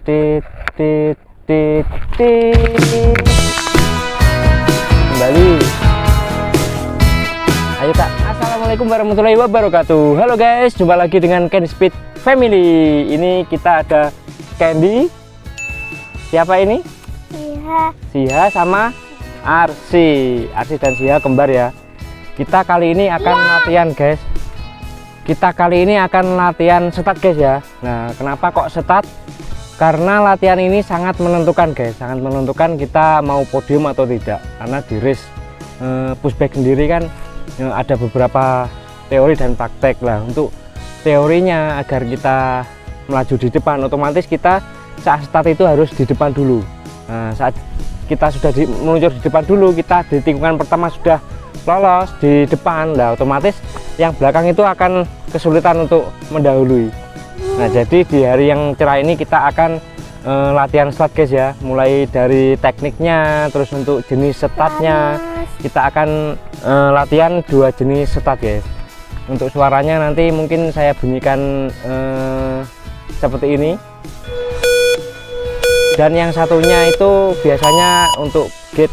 tit tit tit tit. Kembali. Ayo Kak. Assalamualaikum warahmatullahi wabarakatuh. Halo guys, jumpa lagi dengan Candy Speed Family. Ini kita ada Candy. Siapa ini? Siha sama Arsi. Arsi dan Siha kembar ya. Kita kali ini akan latihan guys. Kita kali ini akan latihan setat guys ya. Nah, kenapa kok setat? Karena latihan ini sangat menentukan guys, sangat menentukan kita mau podium atau tidak. Karena di race pushback sendiri kan ada beberapa teori dan praktek lah. Untuk teorinya agar kita melaju di depan, otomatis kita saat start itu harus di depan dulu. Nah, saat kita sudah meluncur di depan dulu, kita di tikungan pertama sudah lolos di depan, nah otomatis yang belakang itu akan kesulitan untuk mendahului. Nah, jadi di hari yang cerah ini kita akan latihan start guys ya, mulai dari tekniknya, terus untuk jenis startnya kita akan latihan 2 jenis start guys. Untuk suaranya nanti mungkin saya bunyikan seperti ini, dan yang satunya itu biasanya untuk gate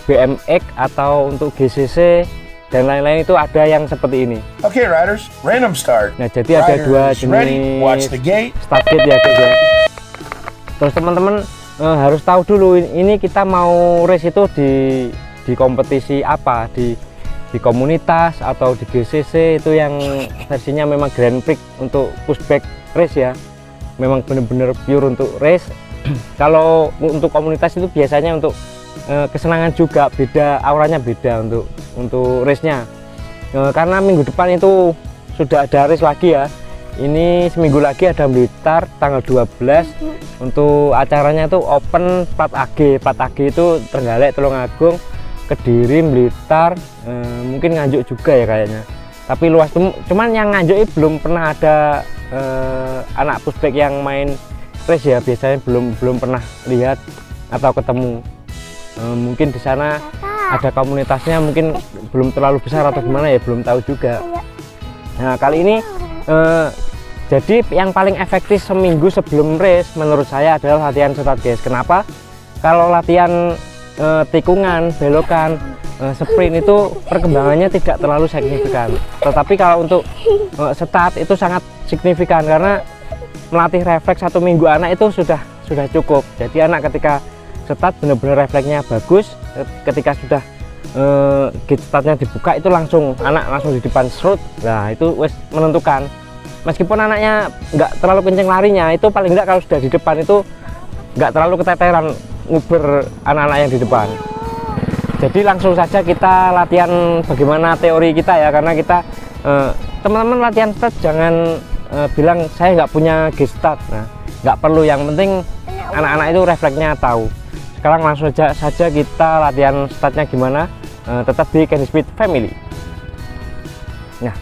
BMX atau untuk GCC dan lain-lain itu ada yang seperti ini. Oke, riders, random start. Nah, jadi ada 2 jenis start gate ya guys ya. Terus teman-teman harus tahu dulu ini kita mau race itu di kompetisi apa, di komunitas atau di GCC itu yang versinya memang Grand Prix untuk pushback race ya. Memang benar-benar pure untuk race. Kalau untuk komunitas itu biasanya untuk kesenangan juga, beda auranya, beda untuk race-nya. Karena minggu depan itu sudah ada race lagi ya. Ini seminggu lagi ada Blitar tanggal 12. Untuk acaranya itu open plat AG. Plat AG itu Trenggalek, Tulungagung, Kediri, Blitar, mungkin Nganjuk juga ya kayaknya. Tapi luas, cuman yang Nganjuk itu belum pernah ada anak pushback yang main race ya. Biasanya belum pernah lihat atau ketemu. Mungkin di sana ada komunitasnya, mungkin belum terlalu besar atau gimana ya, belum tahu juga. Nah, kali ini jadi yang paling efektif seminggu sebelum race menurut saya adalah latihan setat guys. Kenapa? Kalau latihan tikungan, belokan, sprint itu perkembangannya tidak terlalu signifikan. Tetapi kalau untuk setat itu sangat signifikan, karena melatih refleks 1 minggu anak itu sudah cukup. Jadi anak ketika setat benar-benar refleksnya bagus, ketika sudah gate startnya dibuka itu anak langsung di depan serut. Nah, itu wes menentukan. Meskipun anaknya nggak terlalu kenceng larinya, itu paling nggak kalau sudah di depan itu nggak terlalu keteteran nguber anak-anak yang di depan. Jadi langsung saja kita latihan bagaimana teori kita ya, karena kita teman-teman latihan start jangan bilang saya nggak punya gate start. Nah, nggak perlu, yang penting anak-anak itu refleksnya tahu. Sekarang langsung saja kita latihan startnya gimana, tetap di Candy Speed Family. Nah,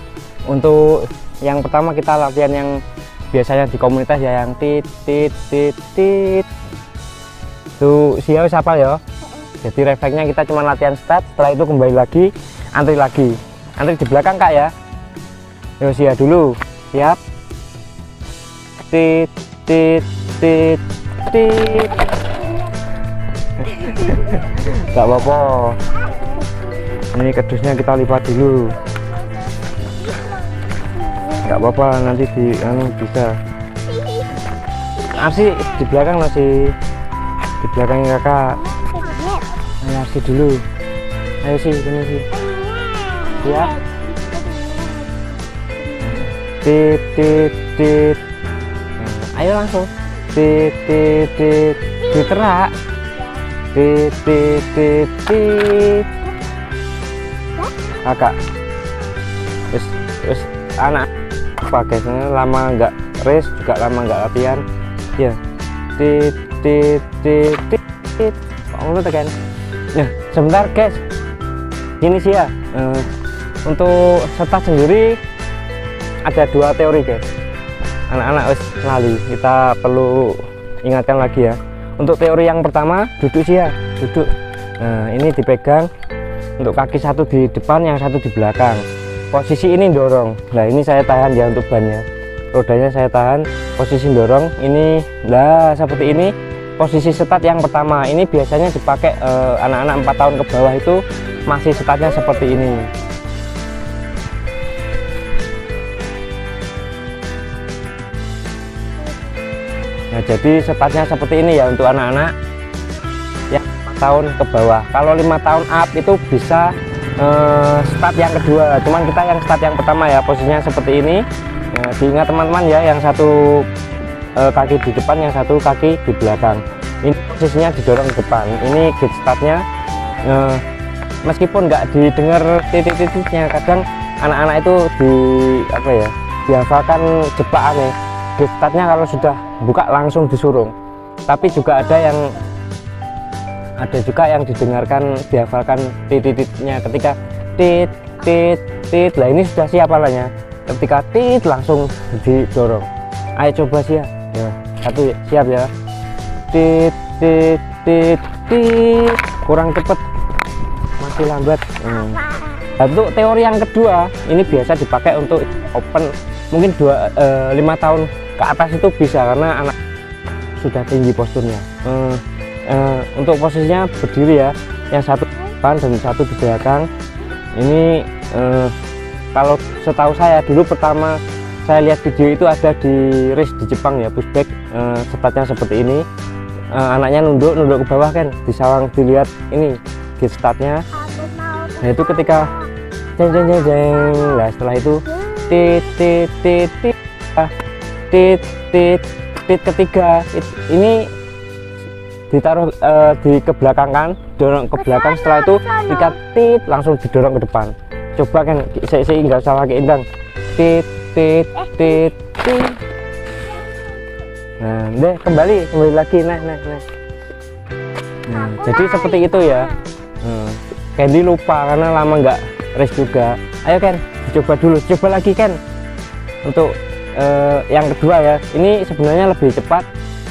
untuk yang pertama kita latihan yang biasanya di komunitas ya, yang tit tit tit tit. Tuh siapa ya. Jadi refleksnya kita cuma latihan start, setelah itu kembali lagi, antri di belakang Kak ya. Yuk Sia dulu, siap. Tit tit tit tit. Gak apa-apa, ini kedusnya kita lipat dulu. Gak apa-apa, nanti bisa. Arsi di belakang loh sih, di belakang kakak. Ayo Arsi dulu, ayo sih, ini sih. Siap. Tit tit tit. Nah, ayo langsung. Tit tit tit. Diterak. Tit tit tit tit. Kakak terus anak pakai lama nggak race, juga lama nggak latihan ya. Tit tit tit tit. Kok tekan. Nah, sebentar guys, ini sih ya, untuk setat sendiri ada 2 teori guys. Anak-anak wis lali, kita perlu ingatkan lagi ya. Untuk teori yang pertama, duduk sih ya, duduk. Nah, ini dipegang, untuk kaki 1 di depan, yang 1 di belakang. Posisi ini dorong. Nah, ini saya tahan ya untuk bannya. rodanya saya tahan, posisi dorong ini. Nah seperti ini posisi start yang pertama. Ini biasanya dipakai anak-anak 4 tahun ke bawah itu masih startnya seperti ini. Nah jadi startnya seperti ini ya untuk anak-anak yang 4 tahun ke bawah. Kalau 5 tahun up itu bisa start yang kedua, cuman kita yang start yang pertama ya, posisinya seperti ini. Nah, diingat teman-teman ya, yang satu kaki di depan, yang satu kaki di belakang. Ini posisinya didorong ke depan. Ini gate startnya meskipun nggak didengar titik-titiknya, kadang anak-anak itu dihafalkan jebakan nih. Gate startnya kalau sudah buka langsung disurung, tapi juga ada juga yang didengarkan, dihafalkan titik-titiknya ketika tit tit tit. Lah ini sudah siap alanya, ketika tit langsung didorong. Ayo coba siap ya, satu siap ya, tit tit tit tit. Kurang cepet, masih lambat. Untuk teori yang kedua ini biasa dipakai untuk open, mungkin 5 tahun ke atas itu bisa, karena anak sudah tinggi posturnya. Untuk posisinya berdiri ya, yang satu depan dan satu di belakang. Ini kalau setahu saya dulu pertama saya lihat video itu ada di race di Jepang ya, pushback. Startnya seperti ini, anaknya nunduk ke bawah kan, disawang, dilihat ini gate startnya. Nah itu ketika jeng jeng jeng jeng, nah setelah itu tit tit tit tit tit tit tit ketiga ini ditaruh di kebelakangkan, dorong ke belakang. Setelah itu ketika tit langsung didorong ke depan. Coba kan, saya nggak usah pakai indang, tit tit tit tit. Nah deh, kembali lagi, nah. Nah, jadi seperti itu ya. Candy lupa karena lama nggak race juga. Ayo Ken, coba dulu, coba lagi Ken. Untuk yang kedua ya, ini sebenarnya lebih cepat,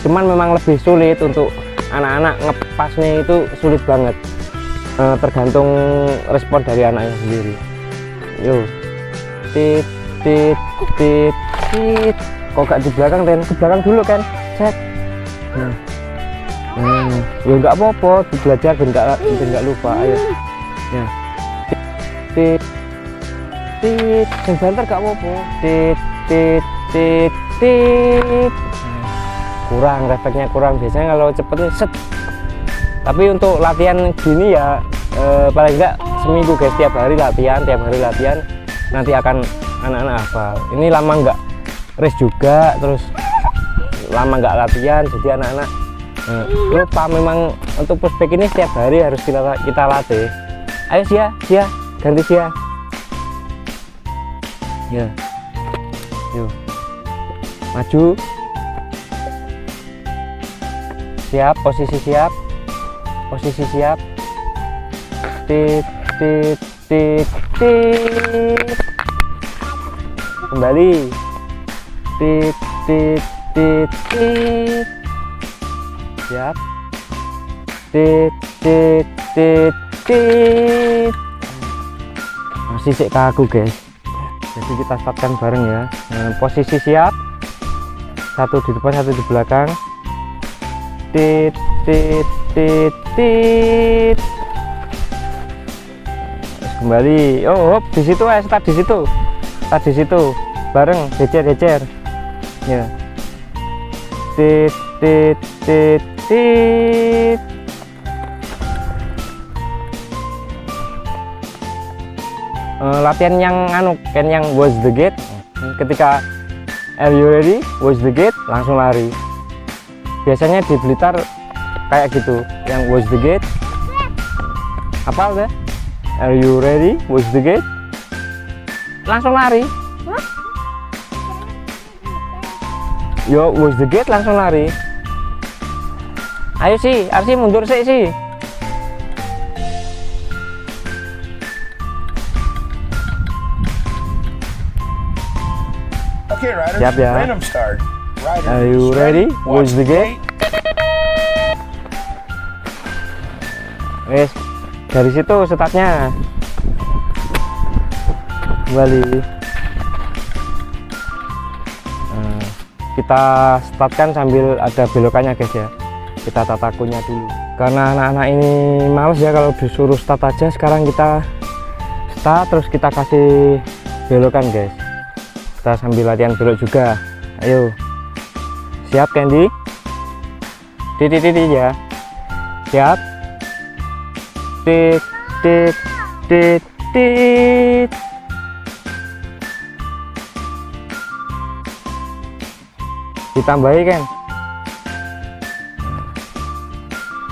cuman memang lebih sulit untuk anak-anak ngepasnya, itu sulit banget. Tergantung respon dari anaknya sendiri. Yuk, tit tit tit tit. Kok gak di belakang, Ren? Ke belakang dulu kan, cek. Ya nggak apa-apa, belajar ben nggak lupa. Ayo ya, tit tit sebentar gak apa-apa, tit tit tit tit. Kurang, refleksnya kurang. Biasanya kalau cepet nih set. Tapi untuk latihan gini ya paling enggak seminggu guys, tiap hari latihan, nanti akan anak-anak hafal. Ini lama nggak race juga, terus lama nggak latihan, jadi anak-anak lupa. Memang untuk pushback ini setiap hari harus kita latih. Ayo Sia, ganti Sia. Ya, yuk, maju, siap, posisi siap, tit tit tit tit, kembali, tit tit tit tit, siap, tit tit tit tit. Masih sik kaku guys, jadi kita startkan bareng ya. Posisi siap, satu di depan satu di belakang, tit tit tit tit. Kembali, oh hop, di situ start di situ bareng, jejer ya, tit tit tit tit. Latihan yang kan yang watch the gate. Ketika are you ready, watch the gate, langsung lari. Biasanya di Blitar kayak gitu, yang watch the gate. Hafal deh, are you ready, watch the gate, langsung lari. Yo, watch the gate, langsung lari. Ayo sih, Arsi mundur sih. Okay, riders, Siap ya. random start. Riders, Are you ready? Watch the gate. Wes, dari situ startnya. Kembali. kita startkan sambil ada belokannya guys ya. Kita tata kunnya dulu karena anak-anak ini males ya kalau disuruh start aja. Sekarang kita start terus kita kasih belokan guys. Kita sambil latihan belok juga. Ayo, siap Candy? Titit ya, siap. Tit tit tit tit. Ditambahi kan?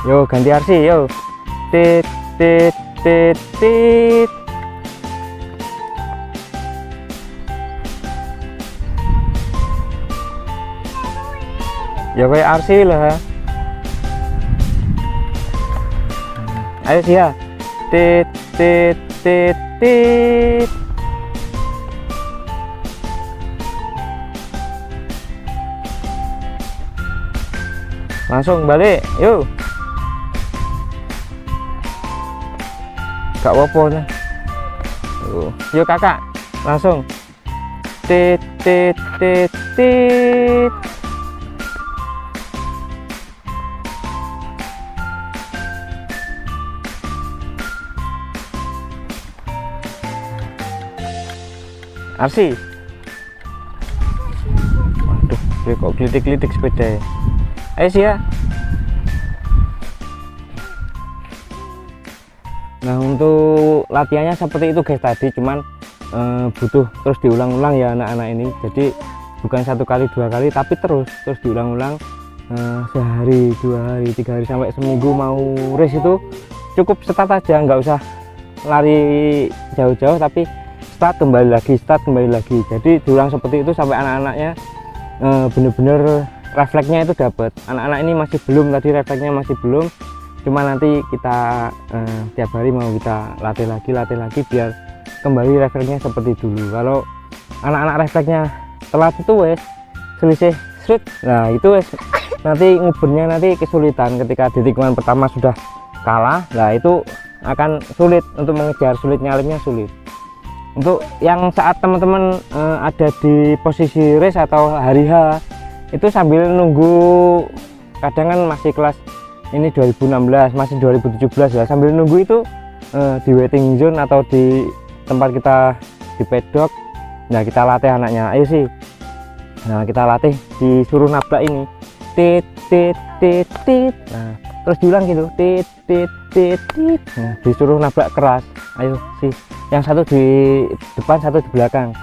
Yo ganti arsi yo. Tit tit tit tit. Ya kayak arsi lah. Ayo sih ya. Tit tit tit tit. Langsung balik, yuk. Gak apa-apa nih. Yuk kakak, langsung. Tit tit tit tit. Arsi. Waduh, dia kok gelitik-gelitik sepeda ya. Ayo sih ya. Nah untuk latihannya seperti itu guys tadi, cuman butuh terus diulang-ulang ya anak-anak ini. Jadi bukan 1 kali 2 kali tapi terus diulang-ulang sehari 2 hari 3 hari sampai seminggu. Mau race itu cukup start aja, nggak usah lari jauh-jauh tapi start kembali lagi. Jadi diulang seperti itu sampai anak-anaknya bener-bener refleksnya itu dapat. Anak-anak ini masih belum, tadi refleksnya masih belum, cuma nanti kita tiap hari mau kita latih lagi biar kembali refleksnya seperti dulu. Kalau anak-anak refleksnya telat itu wes selisih shoot, nah itu wes nanti ngubernya nanti kesulitan. Ketika di tikungan pertama sudah kalah, nah itu akan sulit untuk mengejar, sulit nyalipnya sulit. Untuk yang saat teman-teman ada di posisi race atau hari H itu sambil nunggu, kadang kan masih kelas ini 2016 masih 2017 ya, sambil nunggu itu di waiting zone atau di tempat kita di pedok. Nah kita latih anaknya, ayo sih. Nah kita latih disuruh nabrak ini, tit tit tit tit. Nah terus diulang gitu, tit tit tit tit. Nah disuruh nabrak keras, ayo sih. Yang satu di depan, satu di belakang,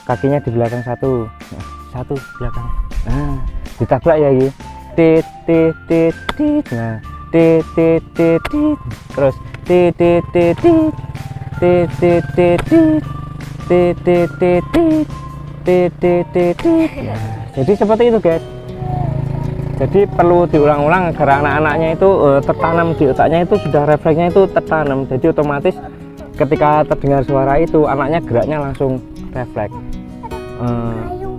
kakinya di belakang satu, nah, satu belakang. Nah ditabrak ya gitu, tit tit tit tit. Nah tit tit tit tit, terus tit tit tit tit tit tit tit tit tit tit tit tit tit tit tit tit. Jadi seperti itu guys. Jadi perlu diulang-ulang agar anak-anaknya itu tertanam di otaknya, itu sudah refleksnya itu tertanam. Jadi otomatis ketika terdengar suara itu anaknya geraknya langsung refleks.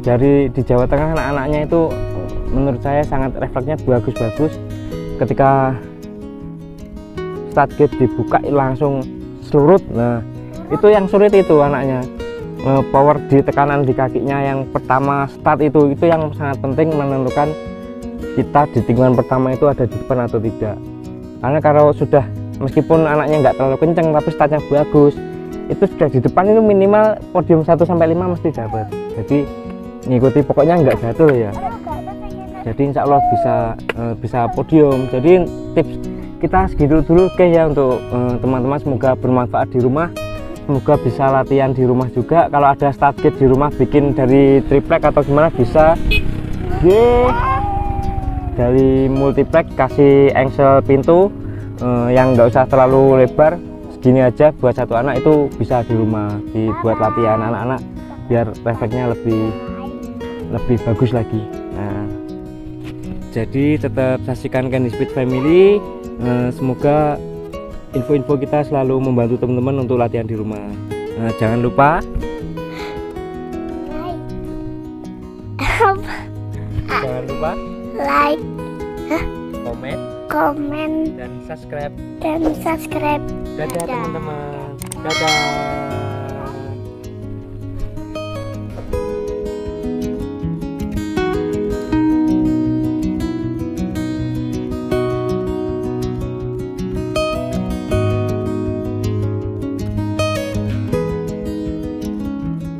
Dari di Jawa Tengah anak-anaknya itu menurut saya sangat refleksnya bagus-bagus. Ketika start gate dibuka langsung surut. Nah itu yang sulit itu anaknya, power di tekanan di kakinya yang pertama start itu yang sangat penting menentukan kita di tikungan pertama itu ada di depan atau tidak. Karena kalau sudah, meskipun anaknya nggak terlalu kenceng tapi startnya bagus, itu sudah di depan itu minimal podium 1-5 mesti dapat. Jadi ngikuti pokoknya nggak jatuh ya. Jadi insya Allah bisa podium. Jadi tips kita segitu dulu guys ya untuk teman-teman, semoga bermanfaat di rumah, semoga bisa latihan di rumah juga. Kalau ada start gate di rumah bikin dari triplek atau gimana bisa. Dari multiplek kasih engsel pintu yang nggak usah terlalu lebar, segini aja buat satu anak itu bisa di rumah dibuat latihan anak-anak biar refleksnya lebih bagus lagi. Nah jadi tetap saksikan Candy Speed Family. Semoga info-info kita selalu membantu teman-teman untuk latihan di rumah. Jangan lupa like, komen dan subscribe. Dadah Dadah teman-teman, dadah.